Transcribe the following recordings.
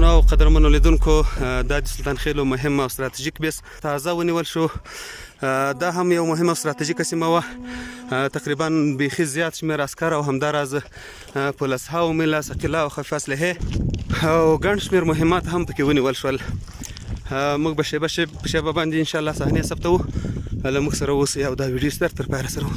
درنو او قدرمنو لیدونکو دا د سلطان خېلو مهم او ستراتیژیک بیس تازه ونیول شو. دا هم یو مهم او ستراتیژیکه سیمه وه. تقریبا بیخي زیات شمېر عسکر او همداراز پولیسها ومیله ثقیله او خفیفه اسلحې او ګڼ شمېر مهمات هم پکې ونیول شول. موږ به شیبه باندې انشاءالله صحنې ثبتوو. له موږ سره اوسئ او دا ویډیو تر پایه سره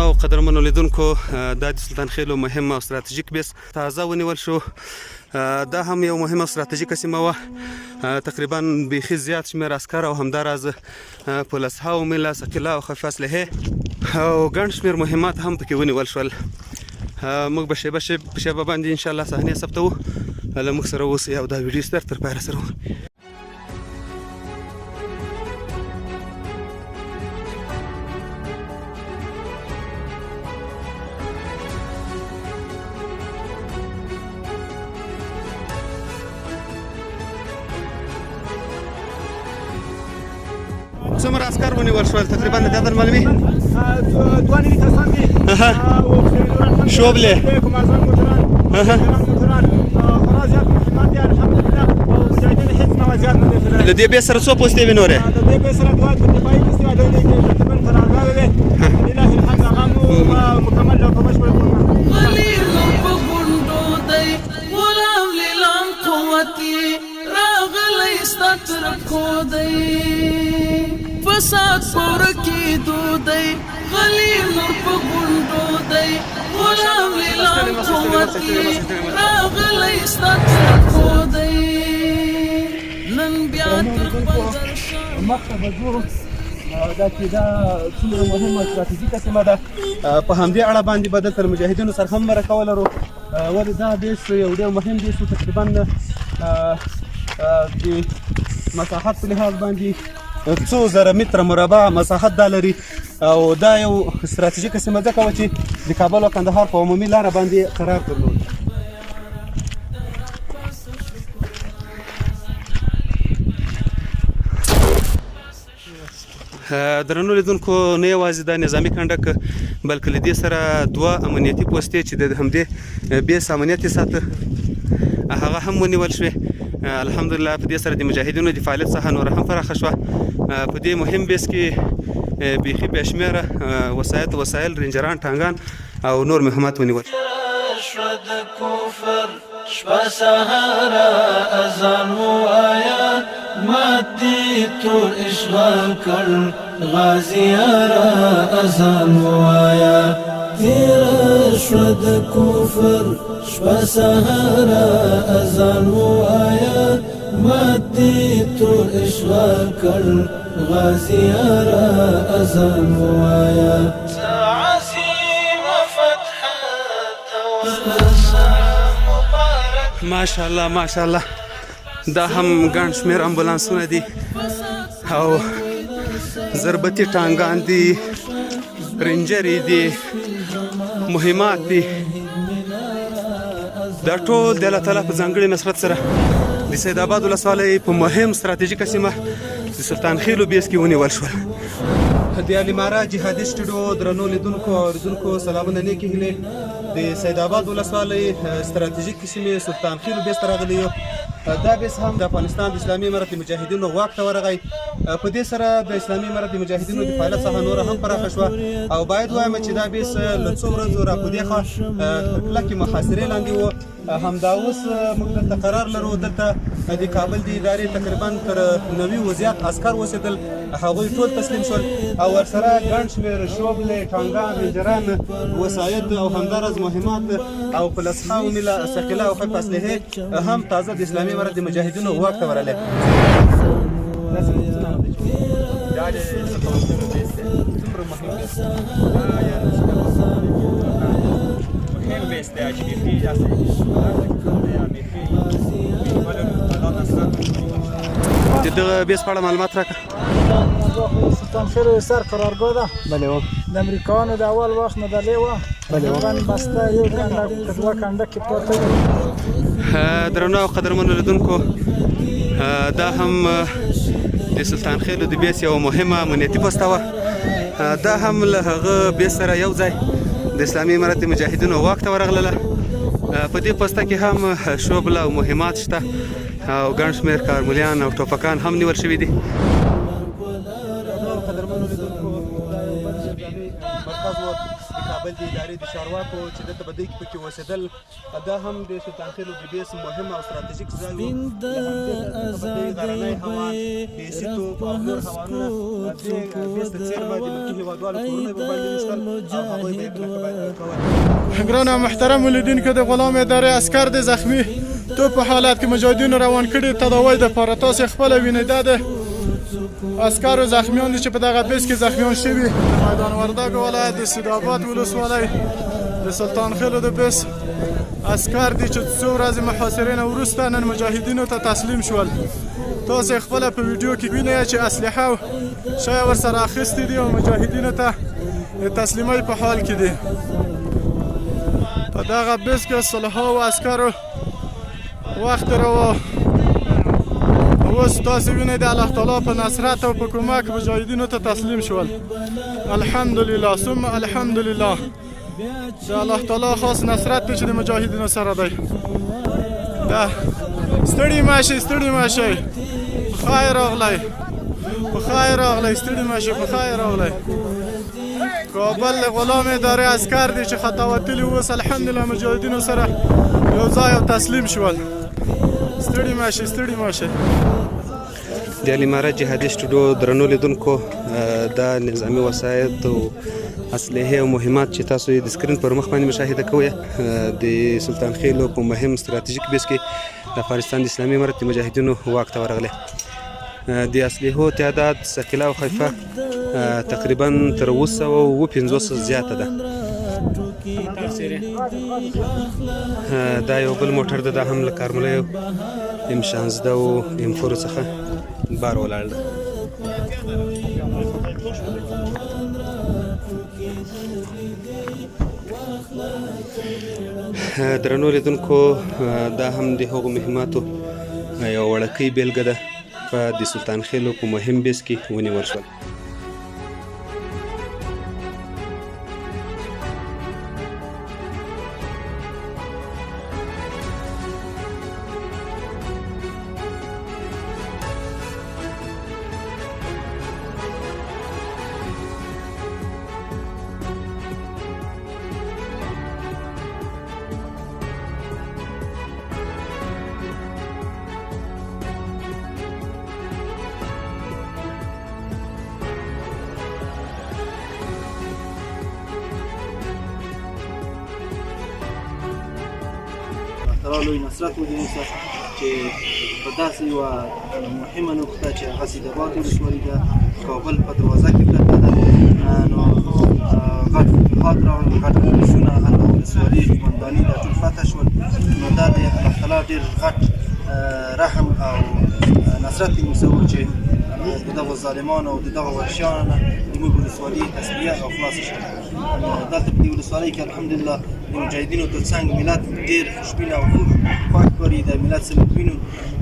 او قدرمنو لیدونکو دا د سلطان خېلو مهم او ستراتیژیک بیس تازه ونیول شو. دا هم یو مهم او ستراتیژیکه سیمه وه. تقریبا بیخي زیات شمېر عسکر او همداراز پولیسها ومیله ثقیله او خفیفه اسلحې او ګڼ شمېر مهمات هم پکې ونیول شول. موږ به شیبه باندې انشاءالله صحنې ثبتوو. له موږ سره اوسئ او دا ویډیو تر پایه سره څومره عسکر ونیول شول تقریبا د عدد معلومي؟ 2 کسان دي. شوبلې د دې بیس سره څو پوستې وي نورې؟ د دې بیس سره 2 دفاعي پوستې وي. تقریبا ترانګاوې وې. لله الحمد هغه مو مکمل ډول په بشپړ ډول غلیظ په ګونډو دی غلام لیلام قوتي راغلی ستا تر پښو دی فساد پور کېدو دی غلیظ په ګونډو دی غلام لیلام قوتي راغلی ستا تر پښو دی نن بیا تر خپل درشم مخته به ځو. دا چې دا څومره مهمه ستراتیژیکه سیمه ده په همدې اړه باندې به دلته له مجاهدینو سره هم مرکه ولرو. ولې دا بیس یو ډېر مهم بیس و. تقریبا د مساحت په لحاظ باندې 2 زره متره مربع مساحت دا لري او دا یو ستراتیژیکه سیمه ځکه وه چې د کابل او کندهار په عمومي لاره باندې قرار درلود. درنو لیدونکو نه یوازې دا نظامي کنډک بلکې له دې سره 2 امنیتي پوستې چې د همدې بیس امنیت یې ساته هغه هم ونیول شوې. الحمدلله په دې سره د مجاهدینو د فعالیت څخه نوره هم پراخه شوه. په دې مهم بیس کې بیخي بې شمېره وسایل رینجران ټانګان او نور مهمات ونیول. شپه سهاره اذان ووایا ماتې تور اشغال کړ غازیاره اذان ووایا تیره شوه د کفر شپه سهاره اذان ووایا ماتې تور اشغال کړ غازیاره اذان ووایا ماشاءالله ماشاءالله دا هم ګڼ شمېر امبولانسونه دي او ضربتي ټانګان دي رینجرې دي مهمات دي. دا ټول د الله تعالی په ځانګړي نصرت سره د سید آباد ولسوالۍ په مهم ستراتیژیکه سیمه د سلطان خېلو بیس کې ونیول شول. د الیماره جهادیسټو درنو لیدونکو او اوریدونکو سلامونه نیکې هیلې. د سید آباد ولسوالۍ ستراتیژیک سیمې سلطان خېلو بیس ته راغلی یو. دا بیس هم د افغانستان د اسلامي امارت د مجاهدینو واک ته ورغی. په دې سره د اسلامي امارت د مجاهدینو د فعالیت څخه نوره هم پراخه شوه او باید وایم چې دا بیس له څو ورځو را په دې خوا کلکې محاصرې لاندې و. همدا اوس موږ دلته قرار لرو. دلته د کابل د ادارې تقریبا تر 90 و زیات عسکر اوسېدل. هغوی ټول تسلیم شول او ورسره ګڼ شمېر شوبلې ټانګان رینجران وساید او همداراز مهمات او پولیسها ومیله ثقیله او خفیفه اسلحې هم تازه د اسلامي امارت د مجاهدینو واک ته ورغلې. د دغه بیس په اړه معلومات راکړه. سلطان خېلو سر قرارګاه ده. بله و د امریکایانو د اول وخت نه دلې وه. تقریبا بسته یو کنډک 2 کنډکې پراته دي. درنو او قدرمنو لیدونکو دا هم د سلطان خېلو د بیس یوه مهمه امنیتي پسته وه. دا هم له هغه بیس سره یو ځای د اسلامي امارت مجاهدینو واک ته ورغلله. په دې پسته کې هم شوبله او مهمات شته او ګڼ شمېر کارمولیان او ټوپکان هم نیول شوي دي. کابل د ادارې د چارواکو چې دلته به دوی پکې اوسېدل، دا هم د سلطان خېلو د بیس مهم او ستراتیژیک ځای و. له همدې غرنی هوا، بیسي توپ او نور هوانونه دې بیس ته څېرمه د ملکي هېوادوالو کورونه به باندې ویشتل او هغوی به یې کلکه کول. ګرانو محترم ولیدونکو، د غلام ادارې عسکر د زخمي توپ په حالت کې مجاهدینو روان کړي تداوی دپاره. تاسې خپله وینئ دا د عسکرو زخمیان دي چې په دغه بیس کې زخمیان شوي. میدان وردګ ولایت د سیدآباد ولسوالۍ د سلطان خېلو د بیس عسکر دي چې څو ورځې محاصرې نه وروسته نن مجاهدینو ته تسلیم شول. تاسې خپله په ویډیو کې وینئ چې اسلحه او شی ورسره اخیستي دي او مجاهدینو ته د تسلیمۍ په حال کې دي. په دغه بیس کې صلحاو عسکرو وخت روا. اوس تاسې وینئ د الله تعالی په نصرت او په کمک مجاهدینو ته تسلیم شول. الحمدلله ثم الحمدلله. د الله تعالی خاص نصرت دی چې د مجاهدینو سره دی. دا ستړي مه شئ، ستړي مه شئ، په خیر راغلی، په خیر راغلی، ستړي مه شئ، په خیر راغلی. کابل د غلام ادارې عسکر دی چې خطا وتلي اوس الحمدلله مجاهدینو سره یو ځای او تسلیم شول. ستړي مه شئ، ستړي مه شئ. د الامارت جهادیستو درنو لیدونکو، دا نظامي وسایط او اسلحې او مهمات چې تاسو یې د سکرین پر مخ باندې مشاهده کوئ د سلطان خېلو په مهم ستراتیژیک بیس کې د افغانستان د اسلامي امارت د مجاهدینو واک ته ورغلی. د اسلحو تعداد ثقیله او خفیفه تقریبا تر 250 زیاته ده. دا یو بل موټر ده، دا هم له کارملیو M16 او M4 څخه بار ولاړ ده. درنو لیدونکو، دا هم د هغو مهماتو یو وړکۍ بیلګه ده په د سلطان خېلو په مهم بیس کې ونیول شول. لوی نصرت ودینسه چې په داسې یوه مهمه نقطه چې هغه سیدآباد ولسوالي ده، کابل په دروازه کې پرته ده، نو غټ فتوحات راغلل، غټ جنګونه، هغه ولسوالي قومنداني دا ټول فتح شول. نو دا د الله تعالی ډېر غټ رحم او نصرت یې مسوي چې د دغو ظالمانو او د دغو وحشیانو نه زموږ ولسوالي تصفیه او خلاصه شوه. دلته په دې ولسوالۍ کې الحمدلله د مجاهدینو تر څنګ ملت ډېر خوشبینه او خوښ ښکاري. د ملت سره وینو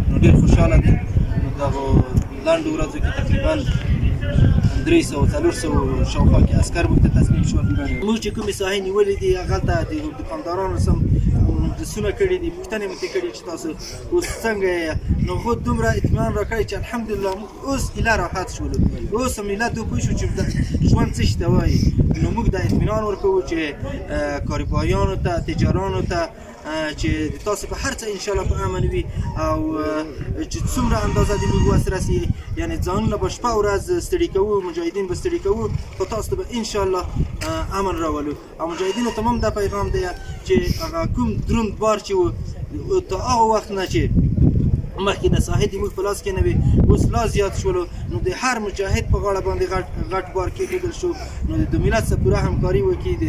نو ډېر خوشحاله دي. دغو لنډو ورځو کې تقریبا 300-400 شاوخوا کې عسکر موږ ته تسلیم شول. موږ چې کومې ساحې نیولې دي هغلته د دوکاندارانو سم مجلسونه کړي دي، پوښتنې مې ترې کړي چې تاسو اوس څنګه یې. نو خو دومره اطمینان راکړی چې الحمدلله موږ اوس ایله راحت شولو. اوس ملت وپوه شو چې ژوند څه شي ته وایي. نو موږ دا اطمینان ورکوو چې کاروباریانو ته، تجارانو ته چې تاسو په هر څه انشاءالله په امن وي او چې څومره اندازه د موږ وس رسي، یعنې ځانونه به شپه ورځ ستړي کوو، مجاهدین به ستړي کوو، خو تاسو ته به انشاءالله امن راولو. او مجاهدینو ته هم دا پیغام دی چې هغه کوم دروند بار چې و تر هغه وخت نه چې مخکې د ساحې د موږ په لاس کې نه وي، اوس لا زیات شولو. نو د هر مجاهد په غاړه باندې غټ بار کېښودل شو. نو د ملت سره پوره همکاري وکړي، د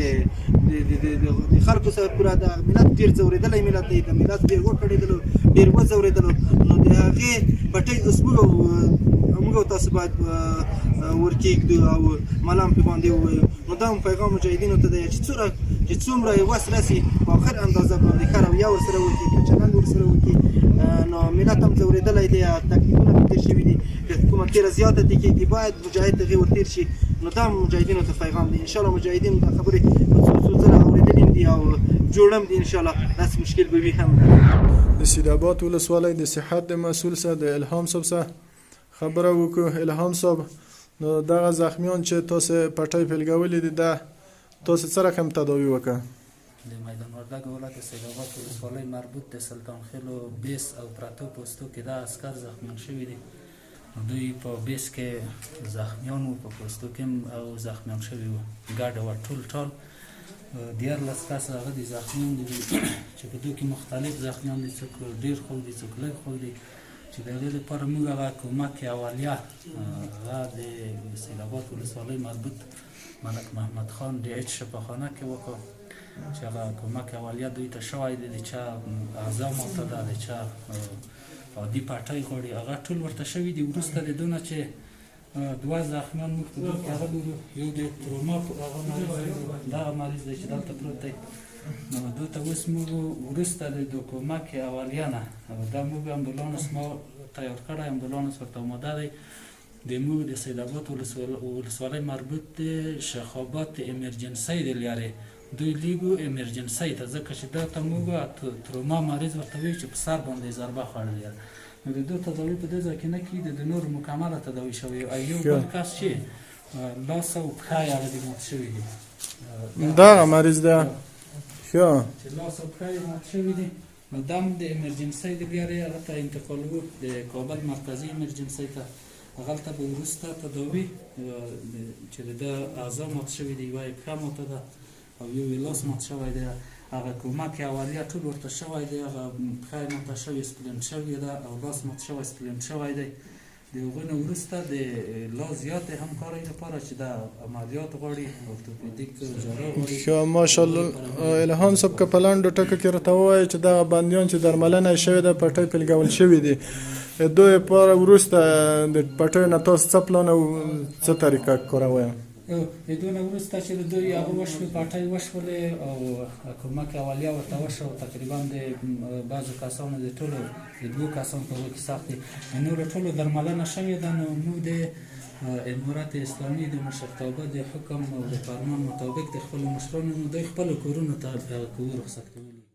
خلکو سره پوره د ملت ډېر ځورېدلی ملت دی، د ملت ډېر وکړېدلو، ډېر وځورېدلو. نو د هغې پټۍ اوس موږ او تاسو باید ورکېږدو او ملام پې باندې ووایو. نو دا هم پیغام مجاهدینو ته دی چې څومره یې وس رسي په آخر اندازه باندې ښه رویه ورسره وکړي، ښه چلند ورسره وکړي. نو ملت هم ځورېدلی دی، تکلیفونه پرې تېر شوي دي، که کومه تېره زیاته دې کېږي باید مجاهد د هغې ورتېر شي. نو دا مجاهدینو ته پیغام دی. انشاءالله مجاهدین دا خبرې په څو ځله اورېدلې هم دي او جوړ هم دي. انشاءالله داسې مشکل به وي هم. د سیدآباد ولسوالۍ د صحت د مسؤل سره د الهام صاحب سره خبره وکړو. الهام صاحب، نو دغه زخمیان چې تاسو پټۍ پیلګولې دي دا تاسو څه رقم تداوي وکړه؟ د میدان وردګ ولایت سیدآباد ولسوالۍ مربوط د سلطان خېلو بیس او پرتو پوستو کې دا عسکر زخمیان شوي دي. دوی په بیس کې زخمیان وو، په پوستو کې هم او زخمیان شوي وو. ګډه وه ټول 14 کسه هغه دي زخمیان دي چې په دوی کې مختلف زخمیان دي، څوک ډېر خوږ دي، څوک لږ خوږ دي، چې د هغې لپاره موږ هغه کمک اولیه هغه د سیدآباد ولسوالۍ مربوط ملک محمد خان د ایچ شفاخانه کې وکړو، چې هغه کمک اولیه دوی ته شوی دی. د چا اعضا ماته ده، د چا عادي پټۍ غواړي، هغه ټول ورته شوي دي. وروسته د دونه چې 2 زخمیان موږ په دوی کې هغه لرو، یو د تروما هغه مریض، دغه مریض دی چې دلته پروت دی. نو دوی ته اوس موږ وروسته د کمک اولیه نه دا موږ امبولانس ما تیار کړی، امبولانس ورته آماده دی. د موږ د سیدآباد ولسوالۍ مربوط د شیخ آباد د امرجنسۍ د لارې دوی لیږو امرجنسۍ ته، ځکه چې دا ته موږ تروما مریض ورته وایو چې په سر باندې یې ضربه خوړلې ده. نو د دوی تداوي په دې ځای کې نه کېږي، د نورو مکمله تداوي شوې. یو بل کس چې لاس او پښه یې هغه دې مات شوي دي، دغه مریض ده ښه چې لاس او پښه یې مات شوي دي. نو دا هم د امرجنسۍ د لارې هغه ته انتقالوو د کابل مرکزي امرجنسۍ ته. هغلته به وروسته تداوي چې د ده اعضا مات شوي دي، یوه یې پښه ماته ده او یو یې لاس مات شوی دی. هغه کمک اولیه ټول ورته شوی دی، هغه پښه یې ماته شوې سپلنټ شوې ده او لاس مات شوی سپلنټ شوی دی. د هغه نه وروسته د لا زیاتې همکارۍ لپاره چې دا عملیات غواړي، اورتوپیدیک جراح غواړي. ښه ماشاءالله. الهام صاحب که په لنډو ټکو کې راته ووایي چې دغه بندیان چې درملنه یې شوې ده، پټۍ پیلګول شوي دي، دوی لپاره وروسته د پټیو نه تاسو څه پلان او څه طریقه کاروئ؟ د دونه وروسته چې د دوی هغه وشوې، پټۍ وشولې او کمک اولیه ورته وشو، تقریبا د بعضو کسانو د ټولو د 2 کسانو په هغو کې سخت دي، د نورو ټولو درملنه شوې ده. نو موږ د امارت اسلامي د مشرتابه د حکم او د فرمان مطابق د خپلو مشرانو دوی خپلو کورونو ته رخصت کولی.